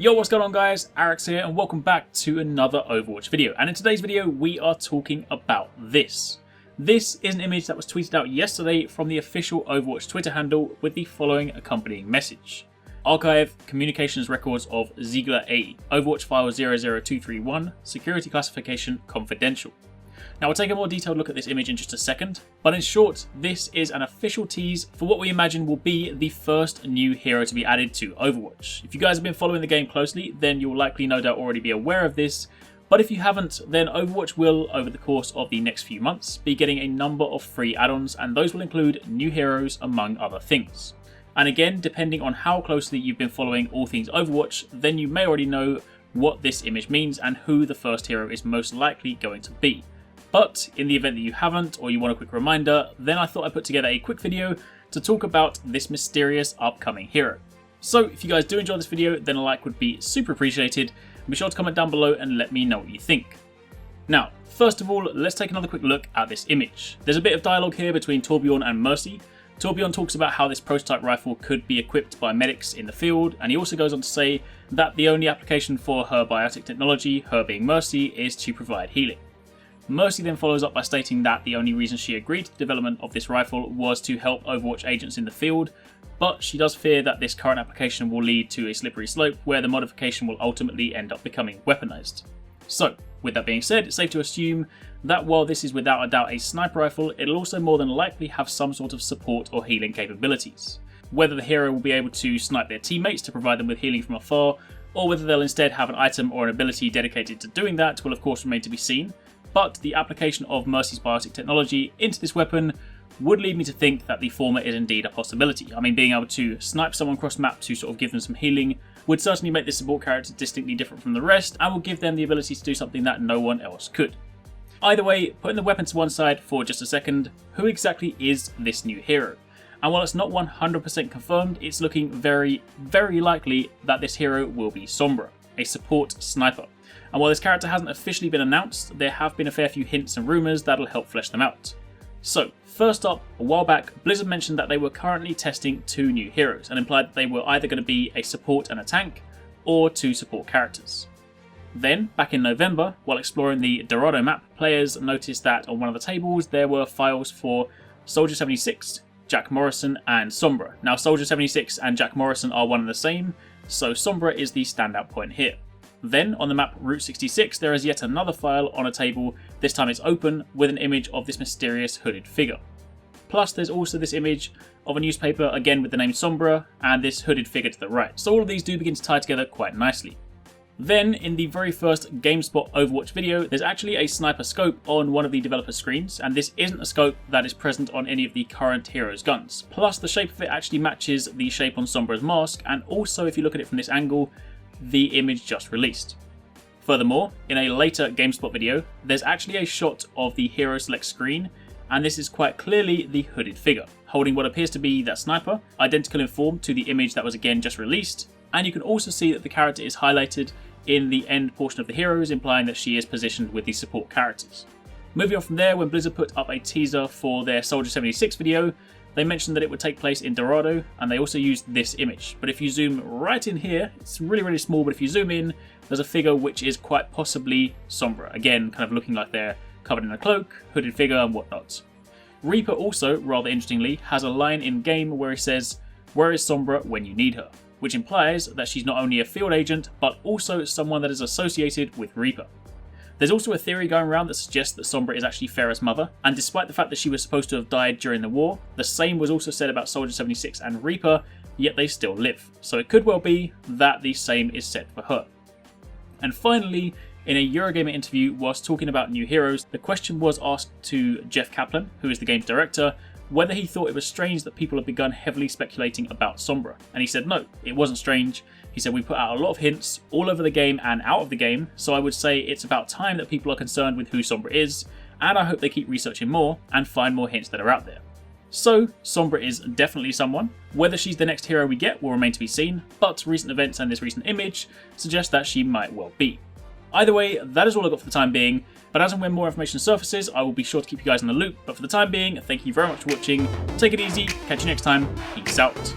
Yo, what's going on guys, Arekkz here and welcome back to another Overwatch video. And in today's video we are talking about this. This is an image that was tweeted out yesterday from the official Overwatch Twitter handle with the following accompanying message. Archive communications records of S-ATAIII, Overwatch file 00231, security classification confidential. Now we'll take a more detailed look at this image in just a second, but in short, this is an official tease for what we imagine will be the first new hero to be added to Overwatch. If you guys have been following the game closely, then you'll likely no doubt already be aware of this, but if you haven't, then Overwatch will, over the course of the next few months, be getting a number of free add-ons, and those will include new heroes among other things. And again, depending on how closely you've been following all things Overwatch, then you may already know what this image means and who the first hero is most likely going to be. But in the event that you haven't, or you want a quick reminder, then I thought I'd put together a quick video to talk about this mysterious upcoming hero. So if you guys do enjoy this video, then a like would be super appreciated. Be sure to comment down below and let me know what you think. Now, first of all, let's take another quick look at this image. There's a bit of dialogue here between Torbjorn and Mercy. Torbjorn talks about how this prototype rifle could be equipped by medics in the field, and he also goes on to say that the only application for her biotic technology, her being Mercy, is to provide healing. Mercy then follows up by stating that the only reason she agreed to the development of this rifle was to help Overwatch agents in the field, but she does fear that this current application will lead to a slippery slope where the modification will ultimately end up becoming weaponized. So, with that being said, it's safe to assume that while this is without a doubt a sniper rifle, it'll also more than likely have some sort of support or healing capabilities. Whether the hero will be able to snipe their teammates to provide them with healing from afar, or whether they'll instead have an item or an ability dedicated to doing that will of course remain to be seen. But the application of Mercy's biotic technology into this weapon would lead me to think that the former is indeed a possibility. I mean, being able to snipe someone cross map to sort of give them some healing would certainly make this support character distinctly different from the rest and will give them the ability to do something that no one else could. Either way, putting the weapon to one side for just a second, who exactly is this new hero? And while it's not 100% confirmed, it's looking very, very likely that this hero will be Sombra, a support sniper. And while this character hasn't officially been announced, there have been a fair few hints and rumours that'll help flesh them out. So, first up, a while back, Blizzard mentioned that they were currently testing two new heroes and implied that they were either going to be a support and a tank, or two support characters. Then, back in November, while exploring the Dorado map, players noticed that on one of the tables there were files for Soldier 76, Jack Morrison and Sombra. Now Soldier 76 and Jack Morrison are one and the same, so Sombra is the standout point here. Then, on the map Route 66, there is yet another file on a table, this time it's open, with an image of this mysterious hooded figure. Plus, there's also this image of a newspaper, again with the name Sombra, and this hooded figure to the right. So all of these do begin to tie together quite nicely. Then, in the very first GameSpot Overwatch video, there's actually a sniper scope on one of the developer screens, and this isn't a scope that is present on any of the current heroes' guns. Plus, the shape of it actually matches the shape on Sombra's mask, and also if you look at it from this angle, the image just released. Furthermore, in a later GameSpot video, there's actually a shot of the hero select screen, and this is quite clearly the hooded figure, holding what appears to be that sniper, identical in form to the image that was again just released, and you can also see that the character is highlighted in the end portion of the heroes, implying that she is positioned with the support characters. Moving on from there, when Blizzard put up a teaser for their Soldier 76 video, they mentioned that it would take place in Dorado, and they also used this image. But if you zoom right in here, it's really, really small, but if you zoom in, there's a figure which is quite possibly Sombra. Again, kind of looking like they're covered in a cloak, hooded figure, and whatnot. Reaper also, rather interestingly, has a line in-game where he says, "Where is Sombra when you need her?" which implies that she's not only a field agent, but also someone that is associated with Reaper. There's also a theory going around that suggests that Sombra is actually Pharah's mother, and despite the fact that she was supposed to have died during the war, the same was also said about Soldier 76 and Reaper, yet they still live. So it could well be that the same is said for her. And finally, in a Eurogamer interview whilst talking about new heroes, the question was asked to Jeff Kaplan, who is the game's director, whether he thought it was strange that people had begun heavily speculating about Sombra. And he said no, it wasn't strange. He said we put out a lot of hints all over the game and out of the game, so I would say it's about time that people are concerned with who Sombra is, and I hope they keep researching more and find more hints that are out there. So, Sombra is definitely someone. Whether she's the next hero we get will remain to be seen, but recent events and this recent image suggest that she might well be. Either way, that is all I've got for the time being, but as and when more information surfaces, I will be sure to keep you guys in the loop. But for the time being, thank you very much for watching, take it easy, catch you next time, peace out.